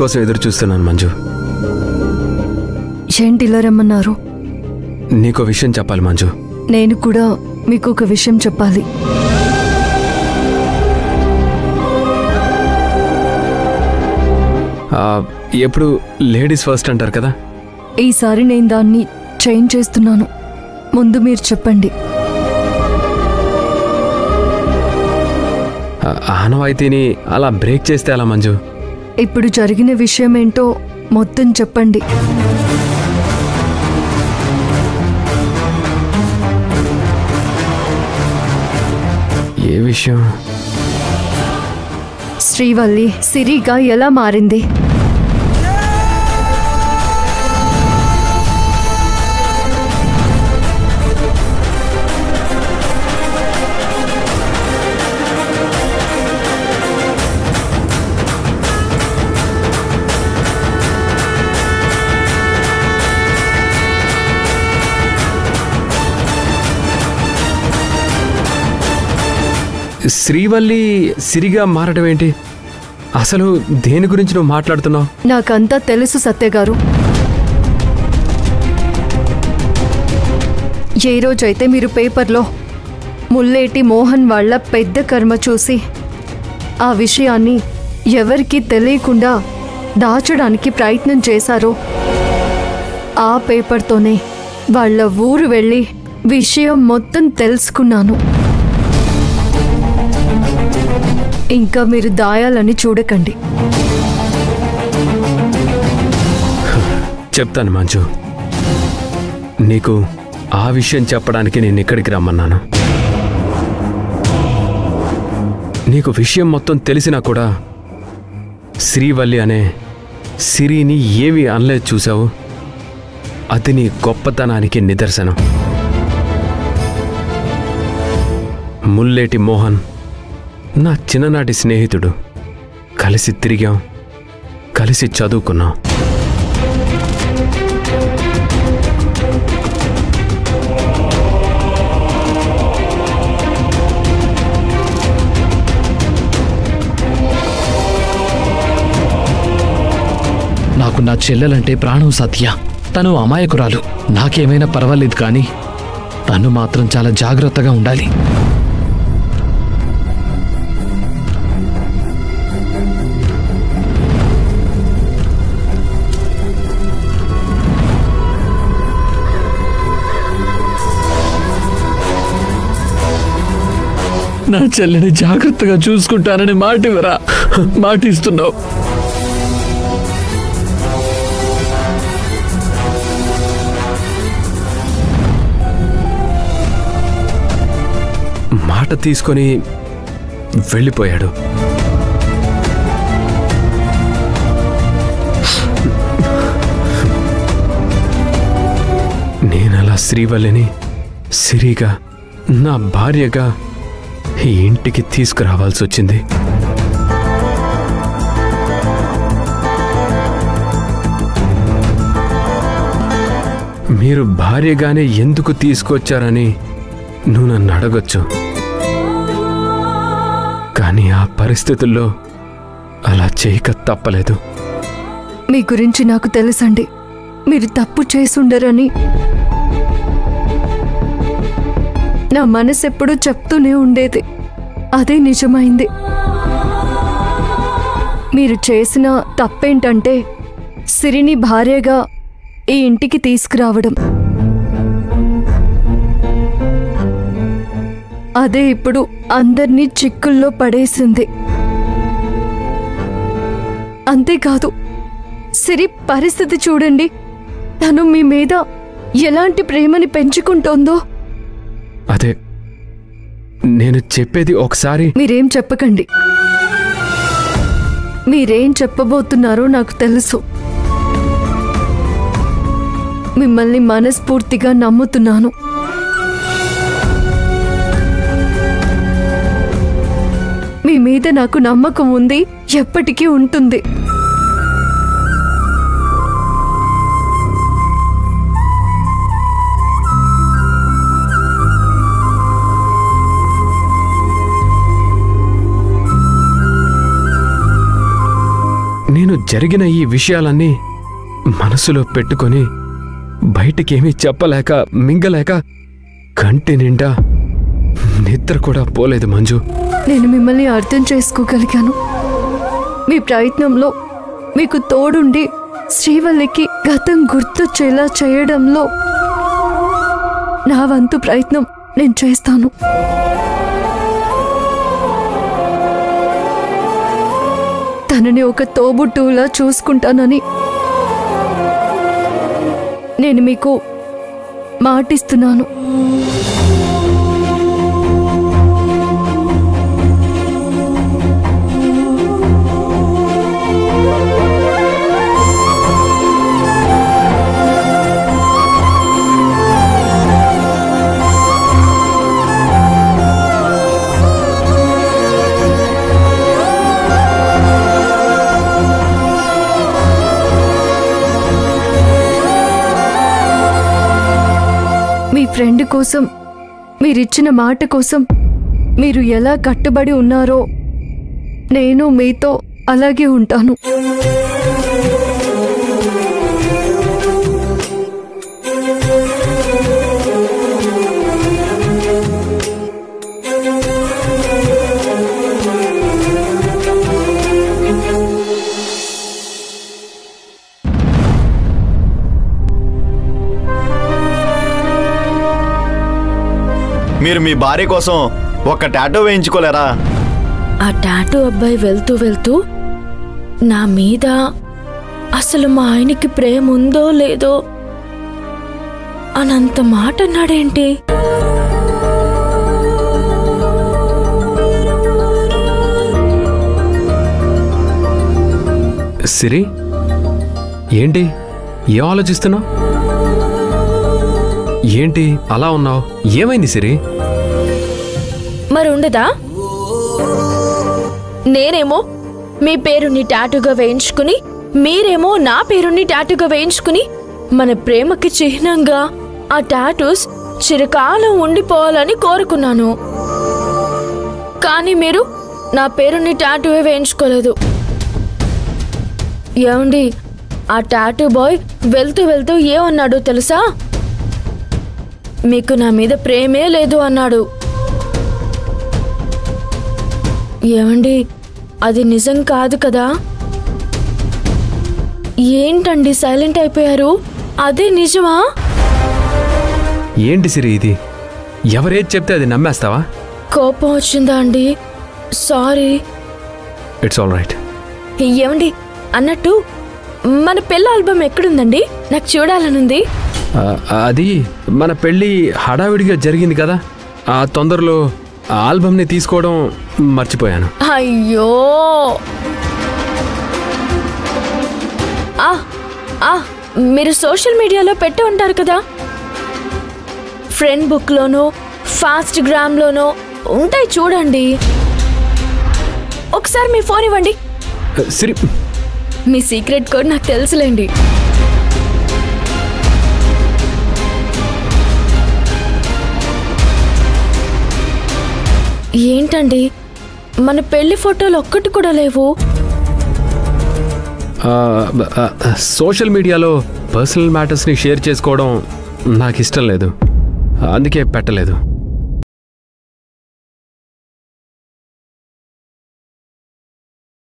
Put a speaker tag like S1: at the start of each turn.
S1: నీకోసం ఎదురు చూస్తున్నాను మంజు.
S2: ఏంటి ఇలా రమ్మన్నారు?
S1: నీకో విషయం చెప్పాలి మంజు.
S2: నేను కూడా మీకు ఒక విషయం చెప్పాలి.
S1: ఎప్పుడు లేడీస్ ఫస్ట్ అంటారు కదా,
S2: ఈసారి నేను దాన్ని చేంజ్ చేస్తున్నాను. ముందు మీరు చెప్పండి.
S1: ఆనవాయితీని అలా బ్రేక్ చేస్తే అలా మంజు?
S2: ఇప్పుడు జరిగిన విషయం ఏంటో మొత్తం చెప్పండి.
S1: ఏ విషయం?
S2: శ్రీవల్లి సిరిగా ఎలా మారింది?
S1: శ్రీవల్లి సిరిగా మారడం ఏంటి? అసలు దేని గురించి నువ్వు మాట్లాడుతున్నావు?
S2: నాకంతా తెలుసు సత్యగారు. ఏ రోజైతే మీరు పేపర్లో ముల్లేటి మోహన్ వాళ్ళ పెద్ద కర్మ చూసి ఆ విషయాన్ని ఎవరికీ తెలియకుండా దాచడానికి ప్రయత్నం చేశారో ఆ పేపర్తోనే వాళ్ళ ఊరు వెళ్ళి విషయం మొత్తం తెలుసుకున్నాను. ఇంకా మీరు దాయాలని చూడకండి.
S1: చెప్తాను మంజు. నీకు ఆ విషయం చెప్పడానికి నేను ఇక్కడికి రమ్మన్నాను. నీకు విషయం మొత్తం తెలిసినా కూడా శ్రీవల్లి అనే సిరిని ఏమీ అనలేదు చూసావు. అది నీ గొప్పతనానికి నిదర్శనం. ముల్లేటి మోహన్ నా చిన్ననాటి స్నేహితుడు. కలిసి తిరిగాం, కలిసి చదువుకున్నాం.
S3: నాకు నా చెల్లెలంటే ప్రాణం సత్య. తను అమాయకురాలు. నాకేమైనా పర్వాలేదు, కానీ తను మాత్రం చాలా జాగ్రత్తగా ఉండాలి. నా చెల్లిని జాగ్రత్తగా చూసుకుంటానని మాటివరా? మాటిస్తున్నావు.
S1: మాట తీసుకొని వెళ్ళిపోయాడు. నేనలా శ్రీవల్లిని సిరిగా నా భార్యగా ఈ ఇంటికి తీసుకురావాల్సి వచ్చింది. మీరు భార్యగానే ఎందుకు తీసుకొచ్చారని నువ్వు నన్ను అడగొచ్చు, కానీ ఆ పరిస్థితుల్లో అలా చేయక తప్పలేదు.
S2: మీ గురించి నాకు తెలుసండి. మీరు తప్పు చేసుండరని నా మనసు ఎప్పుడూ చెప్తూనే ఉండేది. అదే నిజమైంది. మీరు చేసిన తప్పేంటంటే సిరిని భార్యగా ఈ ఇంటికి తీసుకురావడం. అదే ఇప్పుడు అందర్నీ చిక్కుల్లో పడేసింది. అంతేకాదు, సిరి పరిస్థితి చూడండి. తను మీ మీద ఎలాంటి ప్రేమని పెంచుకుంటోందో.
S1: అదే నేను చెప్పేది. ఒకసారి
S2: మీరేం చెప్పకండి. మీరేం చెప్పబోతున్నారో నాకు తెలుసు. మిమ్మల్ని మనస్ఫూర్తిగా నమ్ముతున్నాను. మీ మీద నాకు నమ్మకం ఉంది, ఎప్పటికీ ఉంటుంది.
S1: నేను జరిగిన ఈ విషయాలన్నీ మనసులో పెట్టుకొని బయటికేమీ చెప్పలేక మింగలేక కంటి నిండా నిద్ర కూడా పోలేదు మంజు.
S2: నేను మిమ్మల్ని అర్థం చేసుకోగలిగాను. మీ ప్రయత్నంలో మీకు తోడుండి శ్రీవల్లికి గతం గుర్తొచ్చేలా చేయడంలో నా వంతు ప్రయత్నం నేను చేస్తాను. తనని ఒక తోబుట్టువులా చూసుకుంటానని నేను మీకు మాటిస్తున్నాను. మీ ఫ్రెండ్ కోసం, మీరిచ్చిన మాట కోసం మీరు ఎలా కట్టుబడి ఉన్నారో నేను మీతో అలాగే ఉంటాను.
S4: మీరు మీ భార్య కోసం ఒక టాటూ వేయించుకోలేరా?
S5: ఆ టాటూ అబ్బాయి వెళ్తూ వెళ్తూ నా మీద అసలు మా ఆయనకి ప్రేమ ఉందో లేదో అనంత మాట అన్నాడేంటి?
S1: సిరి, ఏంటి ఏం ఆలోచిస్తున్నావు? ఏంటి అలా ఉన్నావు? ఏమైంది సిరి?
S5: మరి ఉండదా? నేనేమో మీ పేరుని టాటూగా వేయించుకుని, మీరేమో నా పేరుని టాటూగా వేయించుకుని, మన ప్రేమకి చిహ్నంగా ఆ టాటూస్ చిరకాలం ఉండిపోవాలని కోరుకున్నాను. కానీ మీరు నా పేరుని టాటూవే వేయించుకోలేదు. ఏమండి, ఆ టాటూ బాయ్ వెళ్తూ వెళ్తూ ఏమన్నాడో తెలుసా? మీకు నా మీద ప్రేమే లేదు అన్నాడు. ఏమండి, అది నిజం కాదు కదా? ఏంటండి సైలెంట్ అయిపోయారు? అదే నిజమా?
S1: ఏంటి సిరి ఇది? ఎవరేది చెప్తే అది నమ్మేస్తావా?
S5: కోపం వచ్చిందా అండి? సారీ.
S1: It's all right.
S5: ఏమండి, అన్నట్టు మన పెళ్ళి ఆల్బమ్ ఎక్కడుందండి? నాకు చూడాలనుంది.
S1: అది మన పెళ్ళి హడావిడిగా జరిగింది కదా, ఆ తొందరలో ఆల్బమ్ని తీసుకోవడం మర్చిపోయాను.
S5: అయ్యో, మీరు సోషల్ మీడియాలో పెట్టి ఉంటారు కదా, ఫ్రెండ్ బుక్లోనో ఫాస్ట్గ్రామ్లోనో ఉంటాయి చూడండి. ఒకసారి మీ ఫోన్ ఇవ్వండి.
S1: సిరి,
S5: మీ సీక్రెట్ కోడ్ నాకు తెలుసులేండి. ఏంటండి, మన పెళ్లి ఫోటోలు ఒక్కటి కూడా లేవు.
S1: సోషల్ మీడియాలో పర్సనల్ మ్యాటర్స్ని షేర్ చేసుకోవడం నాకు ఇష్టం లేదు, అందుకే పెట్టలేదు.